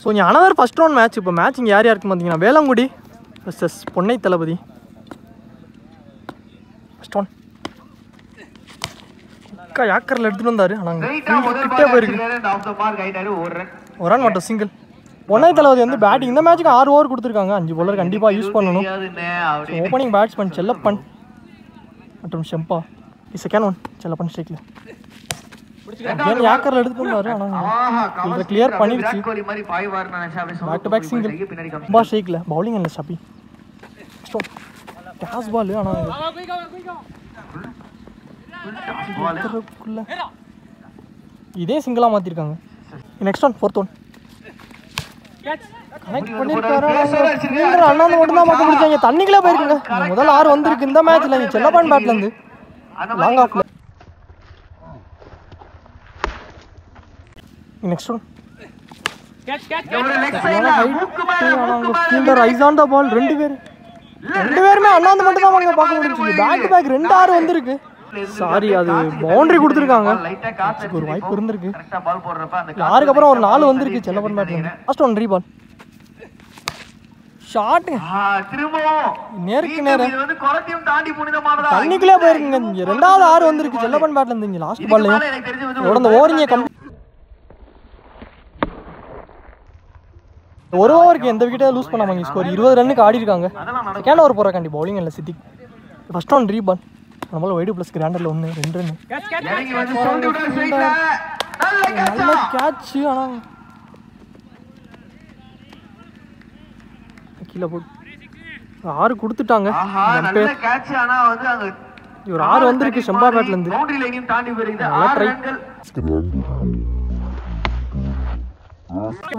So இங்கே another first round match. இப்போ match இங்கே யார் யாருக்கு பார்த்தீங்கன்னா வேளாங்குடி வெர்சஸ் பொன்னை தளபதி. ஃபஸ்ட் ஒன் யாக்கரில் எடுத்துகிட்டு வந்தார். ஆனால் கிட்டே போயிருக்கு. ஒரு ரன் மட்டும் சிங்கிள். பொன்னை தளபதி வந்து பேட்டிங் இந்த மேட்ச்சுக்கு 6 ஓவர் கொடுத்துருக்காங்க. 5 bowler கண்டிப்பாக யூஸ் பண்ணணும். ஓப்பனிங் பேட்ஸ்மேன் செல்லப்பன் மற்றும் ஷெம்பா. செகண்ட் ஒன் செல்லப்பன் ஸ்ட்ரைக்கில் யாக்கரில் எடுத்துட்டு வந்தாரு. ஆனால் கிளியர் பண்ணிருச்சு. Back to back single. பா ஸ்ட்ரைக்கில் பவுலிங் இல்லை ஷபி. கேஸ் பால். ஆனால் இதே சிங்கிளாக மாற்றிருக்காங்க. Next one fourth one connect பண்ணியிருக்காரு. அண்ணாந்து மட்டும் தான் பார்க்க முடிச்சாங்க. தண்ணிக்குள்ளே போயிருக்குங்க. முதல் 6 வந்திருக்கு இந்த மேட்ச்சில் செல்லப்பன் பேட்லேருந்து லாங் ஆஃப்ல. Next one rise on the ball. 2 பேருமே அண்ணாந்து மட்டும் தான் அவங்க பார்க்க முடிஞ்சு. பேக் டு பேக் 2 6 வந்திருக்கு. சாரி, அது பவுண்டரி கொடுத்துருக்காங்க. ஒரு வாய்ப்பு இருந்திருக்கு. யாருக்கு அப்புறம் ஒரு 4 வந்திருக்கு செல்லப்பன் பேட்ல. லாஸ்ட் ஒன் ரீபால் ஷாட் நேருக்கு நேரம் தண்ணிக்குள்ளே போயிருக்குங்க. இங்கே 2வது 6 வந்திருக்கு செல்லப்பன் பேட்ல இருந்து. இங்கே லாஸ்ட் பால்லையும் இந்த ஓவரிங்க ஒரு ஓவருக்கு எந்த விக்கெட்டை லூஸ் பண்ணாமல் ஸ்கோர் 20 ரன்னுக்கு ஆடி இருக்காங்க. செகண்ட் ஓவர் போகிறாண்டி பவுலிங் இல்லை சித்திக். ஃபர்ஸ்ட் ஒன் ரீபால் நம்மள வைடு ப்ளஸ் கிராண்டரில் 1 2 ரன். நல்ல கேட்ச். ஆனால் கீழே போட்டு 6 கொடுத்துட்டாங்க. ஒரு 6 வந்திருக்கு ஷெம்பா பேட்லேருந்து.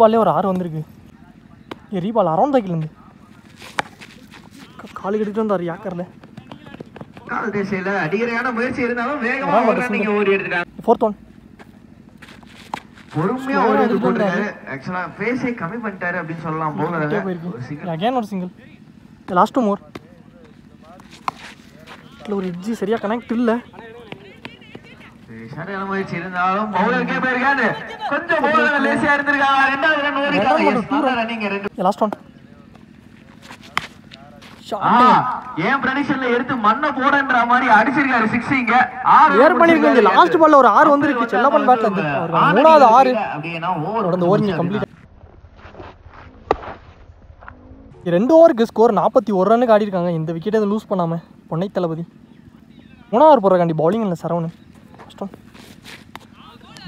பால்லே ஒரு 6 வந்திருக்கு. ரீபால் அரௌண்ட் தைக்கிலேருந்து காலு கட்டிட்டு வந்தார் யாக்கரில். ஃபோர்த் ஒன் பொறுமையா ஒரு இது போட்டாரு. एक्चुअली ஃபேஸை கம்மி பண்ணிட்டாரு அப்படி சொல்லலாம். போகல அகைன் ஒரு சிங்கிள். லாஸ்ட் 2 மோர். இல்ல ஒரு எட்ஜ் சரியா கனெக்ட் இல்ல. சரியான முயற்சி இருந்தாலும் பவுலர்க்கே போயிருக்காரு. கொஞ்சம் பவுலர் லேசியா இருந்திருக்காங்க. ரெண்டாவது ரன் ஓடிட்டாங்க. ரன்னிங் 2. லாஸ்ட் ஒன் ஏன் பிரடிக்ஷன்ல எடுத்து மண்ணை போடன்ற மாதிரி அடிச்சிருக்காரு. 6 இங்க 6 ஏர் பண்ணிருக்காங்க. லாஸ்ட் பால்ல ஒரு 6 வந்திருக்கு செல்லப்பன் பேட்ல இருந்து. 3வது 6 அப்படினா ஓவர் ஓவர் கம்ப்ளீட். 2 ஓவருக்கு ஸ்கோர் 41 ரன்னுக்கு ஆடி இருக்காங்க. இந்த விக்கெட்டை லூஸ் பண்ணாம பொன்னை தளபதி. 3வது ஓவர் போறக்காண்டி பவுலிங் இல்ல சரவணன்.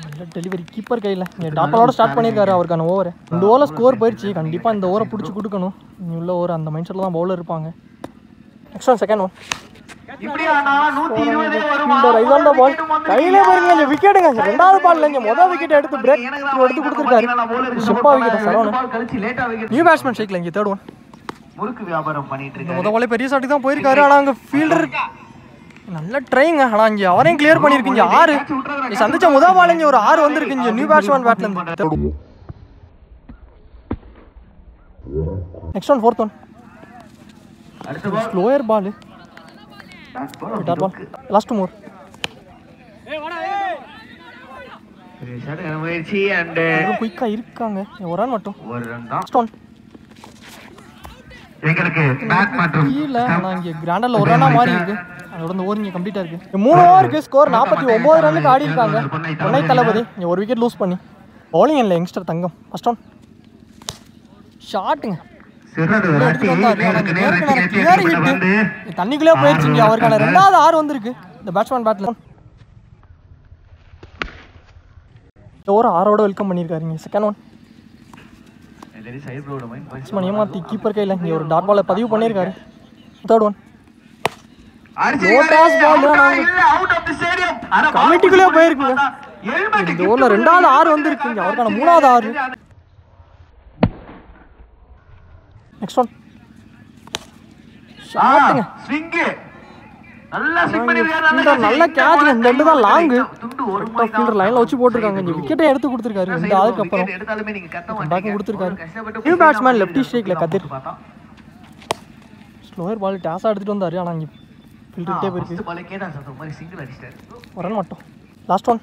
நல்ல டெலிவரி கீப்பர் கையில். இங்கே டாப்பாலோட ஸ்டார்ட் பண்ணியிருக்காரு அவருக்கான ஓவர். 2 ஓவரில் ஸ்கோர் போயிடுச்சு. கண்டிப்பாக இந்த ஓவரை பிடிச்சி கொடுக்கணும். இனி உள்ள ஓவர் அந்த மைண்ட் செட்டில் தான் பவுலர் இருப்பாங்க. Next one second one ball கையிலே பாருங்க. விக்கெட்டுங்க 2வது பால்ல இங்கே முதல் விக்கெட் எடுத்து பிரேக் எடுத்து கொடுத்துருக்காரு. ஷெம்பா விக்கெட் சரவணன். நியூ பேட்ஸ்மேன் ஷேக்ல இங்கே தேர்ட் ஒன். முதல் பாலே பெரிய ஷாட்டுக்கு தான் போயிருக்காரு. ஆனால் அங்கே ஃபீல்டர் நல்ல ட்ரைங்க. ஆனால் இங்கே அவரையும் கிளியர் பண்ணியிருக்கீங்க. 6 சந்திச்ச முதல் பால் இங்கே ஒரு 6 வந்திருக்கு இங்கே நியூ பேட்ஸ்மேன் பேட்ல இருந்து. Next one fourth one slower ball. Last more குயிக்கா இருக்காங்க. ஒரு ரன் மட்டும். லாஸ்ட் ஒன் கீழே. ஆனால் இங்கே கிராண்டரில் ஒரு ரன்னா மாறி இருக்கு. அதோட இந்த ஓவர் இங்கே கம்ப்ளீட்டாக இருக்குது. 3 ஓவருக்கு ஸ்கோர் 49 ரன்னுக்கு ஆடி இருக்காங்க பொன்னை தளபதி. இங்கே ஒரு விக்கெட் லூஸ் பண்ணி பவுலிங் இல்லை யங்ஸ்டர் தங்கம். ஃபர்ஸ்ட் ஒன் ஷாட்டுங்க தண்ணிக்குள்ளே போயிடுச்சுங்க. அவருக்கான 2வது 6 வந்திருக்கு இந்த பேட்ஸ்மேன் பேட்ல. இந்த ஓவர் 6ஓட வெல்கம் பண்ணியிருக்காருங்க. செகண்ட் ஒன் பேட்ஸ்மேன் ஏமாத்தி கீப்பர் கையில் இங்கே ஒரு டாட் பாலை பதிவு பண்ணியிருக்காரு. தேர்ட் ஒன் கமிட்டிக்குள்ளே போயிருக்குங்க. இந்த ஓவர்ல 2வது 6 வந்திருக்கு. அவருக்கான 3வது 6. நெக்ஸ்ட் ஒன் ஷாட்டுங்க நல்ல கேட்ச். இந்த 2 தான் லாங்கு. ஃபீல்டர் லைன்ல வச்சு போட்டிருக்காங்க. இந்த விக்கெட்டை எடுத்து கொடுத்துருக்காரு. 2 ஆளுக்கு அப்புறம் பேக் கொடுத்துருக்காரு. நியூ பேட்ஸ்மேன் லெஃப்டி ஸ்ட்ரைக்ல கதிர். ஸ்லோயர் பால் டாஸா எடுத்துட்டு வந்தாரு. ஆனால் இங்கே ஃபீல்டர்கிட்டே போயிருக்கு. ஒரு ரன் மட்டும். லாஸ்ட் ஒன்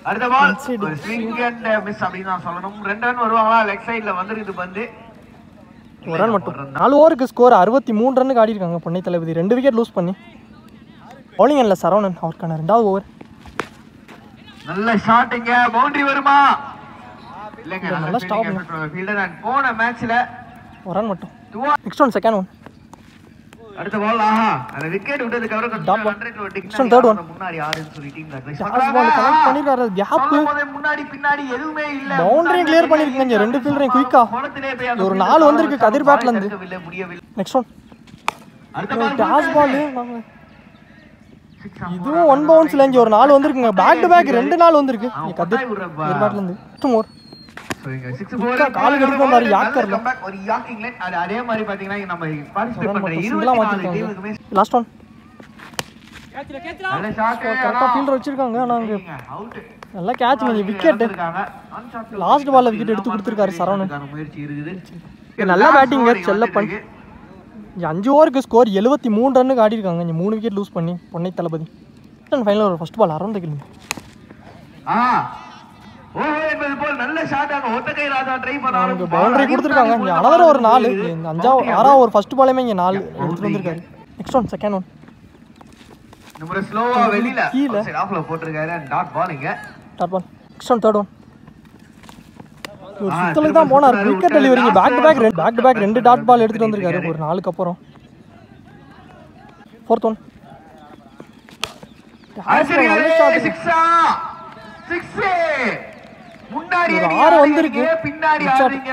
அடுத்த பால் ஒரு ஸ்விங் அண்ட் மிஸ் அப்படி தான் சொல்லணும். 2 ரன் வருவாங்களா? லெக் சைடுல வந்துருக்குது பந்து. ஒரு ரன் மட்டும். 4 ஓவருக்கு ஸ்கோர் 63 ரன்னுக்கு ஆடி இருக்காங்க பொன்னை தளபதி. 2 விக்கெட் லூஸ் பண்ணி பவுலிங் எண்ணில் சரவணன் அவருக்கான 2வது ஓவர். நல்ல ஷாட்டிங்க. பவுண்டரி வருமா? இல்லங்க, நல்ல ஸ்டாப் ஃபீல்டர் அண்ட் போன மேட்ச்ல ஒரு ரன் மட்டும். Next one second one. அடுத்த பால் ஆஹா அந்த விக்கெட் விட்டதுக்கு அப்புறம் கொஞ்சம் 100 ஓட்டிக்கு தேர்ட் ஒன். முன்னாடி ஆடுன்னு சொல்லி டீம்ல அட்வைஸ் பால் கனெக்ட் பண்ணிராரு. கேப் முன்னாடி பின்னாடி எதுவுமே இல்ல. பவுண்டரி கிளியர் பண்ணிருக்கீங்க. 2 ஃபீல்டரையும் குயிக்கா. ஒரு 4 வந்திருக்கு கதிர் பேட்ல இருந்து. Next one. அடுத்த பால் டாஸ் பால். இதுவும் 1 பவுன்ஸ்ல இங்க ஒரு 4 வந்திருக்குங்க. பேக் டு பேக் 2 4 வந்திருக்கு கதிர் பேட்ல இருந்து. 2 மோர். கால் எடுத்து வந்தாரு யாக்கர்ல. ஒரு யாக்கிங் லைன் அதே மாதிரி பாத்தீங்கன்னா நம்ம பார்ட்டிசிபேட் பண்ற 24 டீமுக்குமே லாஸ்ட் ஒன். நல்ல ஷாட். கரெக்ட்டா ஃபீல்டர் வச்சிருக்காங்க. ஆனா அங்க அவுட். நல்ல கேட்ச் நீங்க விக்கெட். லாஸ்ட் பால்ல விக்கெட் எடுத்து கொடுத்திருக்காரு சரவணன். முயற்சி இருக்குது. நல்ல பேட்டிங் செல்லப்பன். 5 ஓவருக்கு ஸ்கோர் 73 ரன்னுக்கு ஆடி இருக்காங்க. 3 விக்கெட் லூஸ் பண்ணி பொன்னை தளபதி. ஃபைனல் ஒரு ஃபர்ஸ்ட் பால் அரௌண்ட் தி கில். என்பது போல் நல்ல ஷாட்டாக ஒத்தகை ராஜா ட்ரை பண்ணாங்க. பவுண்டரி கொடுத்திருக்காங்க. இங்க அனதர் ஒரு 4. 5வது 6வது ஒரு ஃபர்ஸ்ட் பாலுமே இங்க 4 எடுத்து வந்திருக்காரு. Next one second one. நம்ம ஸ்லோவா வெளியில சைடு ஆஃப்ல போட்டுருக்காரு அண்ட் டாட் பாலிங்க. Dot ball. Next one third one. ஒரு சுத்தலுக்கு தான் போனார். விக்கெட் டெலிவரிங்க. Back to back 2 dot ball எடுத்துட்டு வந்திருக்காரு ஒரு 4க்கு அப்புறம். Fourth one. முன்னாடி 6 வந்திருக்கு. பின்னாடி ஆடுறீங்க.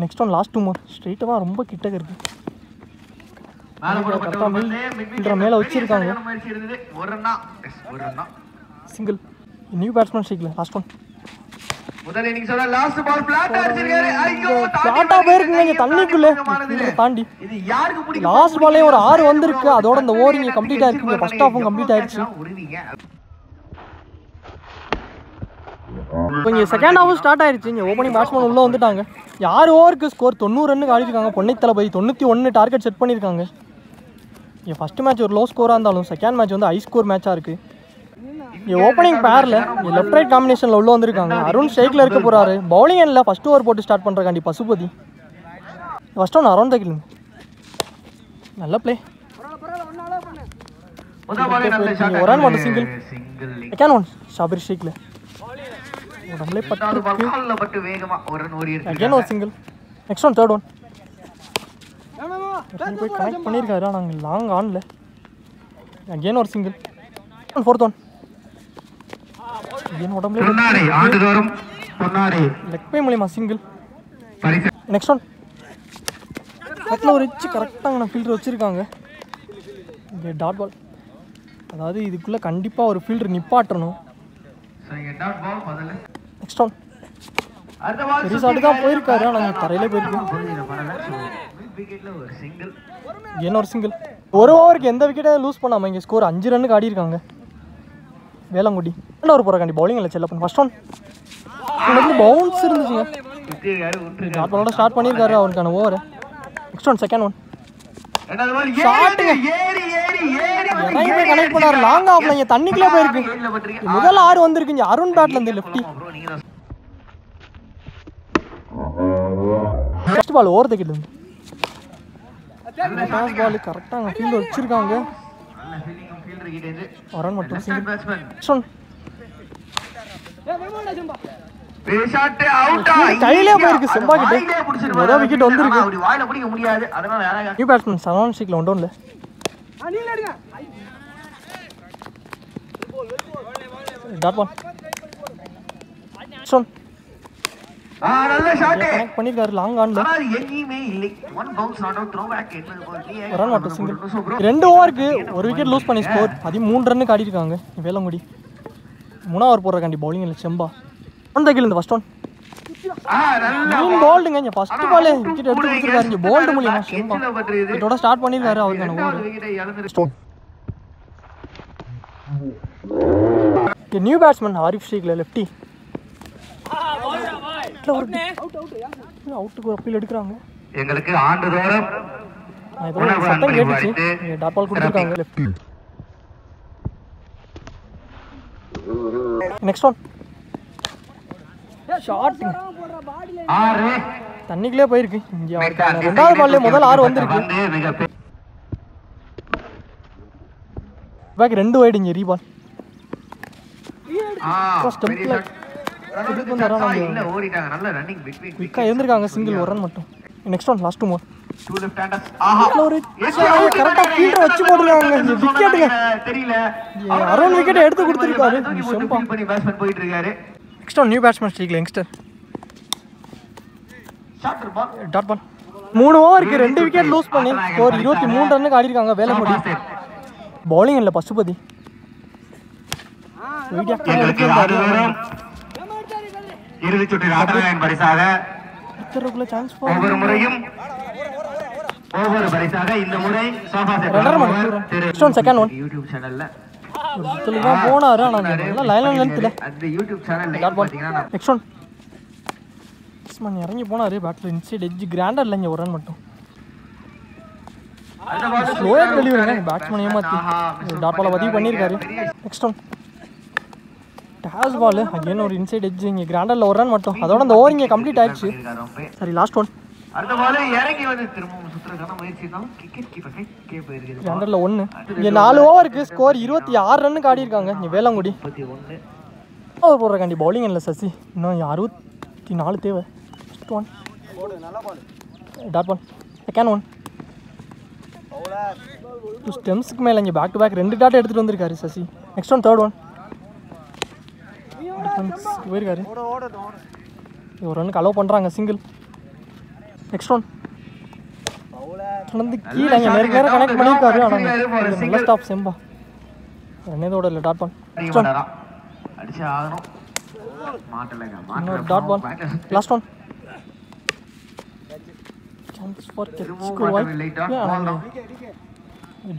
Next one last 2 more. ஸ்ட்ரைட்டா ரொம்ப கிட்டக்க இருக்கு. மேல வச்சிருக்காங்க. ஒரு ரன்னா சிங்கிள். நியூ பேட்ஸ்மேன் ஷீக்ல லாஸ்ட் ஒன். முதல்ல இன்னிங்ஸ் ஓட லாஸ்ட் பால் பிளாட் அடிச்சிருக்காரு. ஐயோ டாட்டா போயிருக்குங்க தண்ணிக்குள்ள தாண்டி. இது யாருக்கு பிடிக்கும்? லாஸ்ட் பால்லே ஒரு 6 வந்திருக்கு. அதோட இந்த ஓவர் இங்க கம்ப்ளீட் ஆயிருக்கு. ஃபர்ஸ்ட் ஹாஃபும் கம்ப்ளீட் ஆயிருச்சு. இப்போ இங்க செகண்ட் ஹாஃப் ஸ்டார்ட் ஆயிருச்சு. இங்க ஓப்பனிங் பேட்ஸ்மேன் உள்ள வந்துட்டாங்க. 6 ஓவருக்கு ஸ்கோர் 90 ரன்னுக்கு ஆடி இருக்காங்க. பொன்னை தளபதி 91 டார்கெட் செட் பண்ணிருக்காங்க. இங்க ஃபர்ஸ்ட் மேட்ச் ஒரு லோ ஸ்கோரா இருந்தாலும் செகண்ட் மேட்ச் வந்து ஹை ஸ்கோர் மேட்சா இருக்கு. இங்க ஓப்பனிங் பேர்ல லெஃப்ட் ரைட் காம்பினேஷன்ல உள்ள வந்திருக்காங்க. அருண் ஸ்ட்ரைக்ல இருக்க போறாரு. பவுலிங் எண்ட்ல ஃபர்ஸ்ட் ஓவர் போட்டு ஸ்டார்ட் பண்றக்காண்டி Pasupathi. First one around the கில். நல்ல ப்ளே. ஒரு ரன் மட்டும் சிங்கிள். செகண்ட் ஒன் ஷாபிர் ஸ்ட்ரைக்ல. நம்மளே பட்டு வேகமா ஒரு ரன் ஓடி இருக்கு. அகைன் ஒரு single. Next one third one. போய் கனெக்ட் பண்ணிருக்காரு. நாங்க லாங் ஆன்ல. அகைன் ஒரு சிங்கிள். Fourth one. உடம்புல பொன்னாடி ஆண்டு தோறும் பொன்னாடி லெக் பை மூலமா சிங்கிள். Next one. கட்ல ஒரு ரிச் கரெக்டாக நான் ஃபீல்டர் வச்சிருக்காங்க. இங்கே டாட் பால். அதாவது இதுக்குள்ள கண்டிப்பா ஒரு ஃபீல்டர் நிப்பாட்டணும். Next one. ரிசார்ட் தான் போயிருக்காரு. ஆனால் தரையில போயிருக்கு. என்ன ஒரு சிங்கிள். ஒரு ஓவருக்கு எந்த விக்கெட்டையும் லூஸ் பண்ணாம இங்கே ஸ்கோர் 5 ரன்னுக்கு ஆடி இருக்காங்க வேளாங்குடி. ஒரு போறக்காண்டி பவுலிங் இல்லை செல்லப்பன். ஃபர்ஸ்ட் ஒன் பவுன்ஸ் இருந்துச்சுங்க. டாட் பாலோட ஸ்டார்ட் பண்ணியிருக்காரு அவருக்கான over. Next one second one. Connect பண்ணாரு. லாங் ஆஃப்ல இங்க தண்ணிக்குள்ளே போயிருக்கு. முதல்ல 6 வந்திருக்கு. இங்க அருண் பேட்ல இருந்து lefty. First ball over the கில். டாஸ் பால் கரெக்டா அங்க ஃபீல்ட் வச்சிருக்காங்க. ஒரு ரன் மட்டும் சிங்கிள். கையிலே போயிருக்கு செம்பா கிட்ட. முதல் விக்கெட் வந்திருக்கு. நியூ பேட்ஸ்மேன் சரவணன் ஸ்ட்ரைக்ல ஒன் டவுன்ல. Dot ball. ஸ்டோன். நல்ல ஷாட் கனெக்ட் பண்ணிருக்காரு லாங் ஆன்ல. எங்கேயுமே இல்லை. One bounce not out throw back என்பது போல் ஒரு ரன் மட்டும் சிங்கிள். 2 ஓவருக்கு ஒரு விக்கெட் லூஸ் பண்ணி ஸ்கோர் 13 ரன்னுக்கு ஆடி இருக்காங்க வேளாங்குடி. 3 ஓவர் போடுறக்காண்டி பவுலிங் இல்லை செம்பா. ஒன் த கில் இந்த ஃபர்ஸ்ட் ஒன். போல்டுங்க. இங்க ஃபர்ஸ்ட் பாலே விக்கெட் எடுத்து கொடுத்திருக்காரு. இங்க போல்ட் மூலமா செம்பா இதோட ஸ்டார்ட் பண்ணிருக்காரு அவருக்கான ஓவர். நியூ பேட்ஸ்மேன் ஆரிஃப் ஸ்ட்ரைக்ல லெஃப்டி. அவுட்டுக்கு ஒரு அப்பீல் எடுக்கிறாங்க. எங்களுக்கு ஆண்டுதோறும் சத்தம் கேட்டுச்சு. டாட் பால் கொடுத்திருக்காங்க லெஃப்டி. நெக்ஸ்ட் ஒன் ஷாட் 6 தண்ணிக்குள்ளே போயிருக்கு இங்கே ரெண்டாவது பால்லே முதல் 6 வந்திருக்கு பேக் 2 வைடு இங்கே ரீபால் குயிக்காக இருந்திருக்காங்க சிங்கிள் ஒரு ரன் மட்டும் நெக்ஸ்ட் ஒன் லாஸ்ட் மோர் கரெக்டாக ஃபீல்டர் வச்சு போட்டுருக்காங்க விக்கெட்டுங்க அரௌண்ட் விக்கெட்டை எடுத்து கொடுத்துருக்காரு நெக்ஸ்ட் ஒன் நியூ பேட்ஸ்மேன் ஸ்ட்ரீக்ல யங்ஸ்டர் டாட் பால் 3 ஓவருக்கு 2 விக்கெட் லூஸ் பண்ணி ஸ்கோர் 23 ரன்னுக்கு ஆடிருக்காங்க வேலைமுடி பவுலிங் இல்லை பசுபதி போனாரு இறங்கி போனாரு பேட்ல இன்சைட் எட்ஜ் கிராண்டர் இல்லைங்க ஒரு ரன் மட்டும் ஸ்லோயா வெளியே பேட்ஸ்மேன் ஏமாத்தி டாட் பாலை பதிவு பண்ணியிருக்காரு next one toss ball again ஒரு இன்சைட் எட்ஜ் இங்கே கிராண்டரில் ஒரு ரன் மட்டும் அதோட அந்த ஓவர் இங்கே கம்ப்ளீட் ஆயிடுச்சு சரி லாஸ்ட் ஒன் கிராண்டரில் 1 இங்கே 4 ஓவருக்கு ஸ்கோர் 26 ரன்னுக்கு ஆடி இருக்காங்க இங்கே வேளாங்குடி ஓவர் போடுறக்காண்டி பவுலிங் இல்லை சசி இன்னும் 64 தேவை first one dot ball second one ஸ்டெம்ஸுக்கு மேலே இங்கே பேக் டு பேக் 2 டாட் எடுத்துகிட்டு வந்திருக்காரு Sasi next one third one போயிருக்காரு ஒரு ரன்னுக்கு அலோவ் பண்ணுறாங்க சிங்கிள் நெக்ஸ்ட் ஒன் கீழே இங்கே நேரம் கனெக்ட் பண்ணியிருக்காரு ஆனால் நல்ல ஸ்டாப் செம்பா ரன்னேதோட இல்லை dot ball next one dot ball last one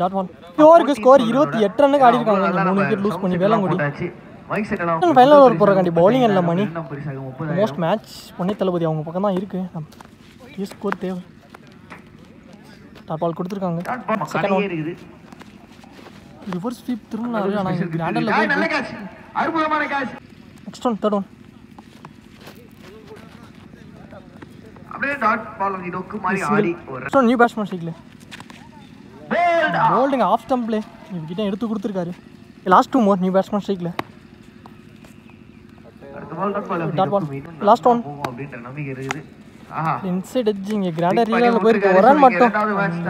dot ball ஓவருக்கு ஸ்கோர் 28 ரன்னுக்கு ஆடி இருக்காங்க 3 விக்கெட் லூஸ் பண்ணி வேளாங்குடி ஃபைனல் ஓவர் போடுறக்காண்டி பவுலிங் இல்லை மணி மோஸ்ட் மேட்ச் பொன்னி தளபதி அவங்க பக்கம் தான் இருக்குது ஸ்கோர் தேவை டாட் பால் கொடுத்துருக்காங்க செகண்ட் ஒன் ரிவர்ஸ் ஸ்வீப் திரும்பினாரு ஆனால் கிராண்டரில் போய் next one third one new batsman ஸ்ட்ரீக்ல போல்டிங் ஆஃப் ஸ்டம்ப்ல இவர்கிட்ட எடுத்து கொடுத்துருக்காரு லாஸ்ட் 2 மோர் நியூ பேட்ஸ்மேன் ஸ்ட்ரீக்ல லாஸ்ட் ஒன் இன்சைட் எட்ஜ் இங்கே கிராண்டர் ரீலாவில் போயிருக்கு ஒரு ரன் மட்டும்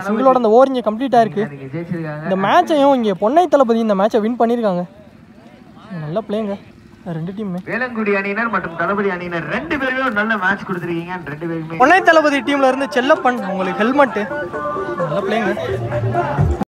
சிங்கிளோட அந்த ஓவர் இங்கே கம்ப்ளீட் ஆயிருக்கு இந்த மேட்சையும் இங்கே பொன்னை தளபதி இந்த மேட்சை வின் பண்ணியிருக்காங்க நல்லா பிளேங்க 2 டீமுமே வேளாங்குடி அணியினர் மற்றும் தளபதி அணியினர் 2 பேருமே ஒரு நல்ல மேட்ச் கொடுத்துருக்கீங்க 2 பேருமே பொன்னை தளபதி டீம்ல இருந்து செல்லப்பன் உங்களுக்கு ஹெல்மெட் நல்லா பிளேங்க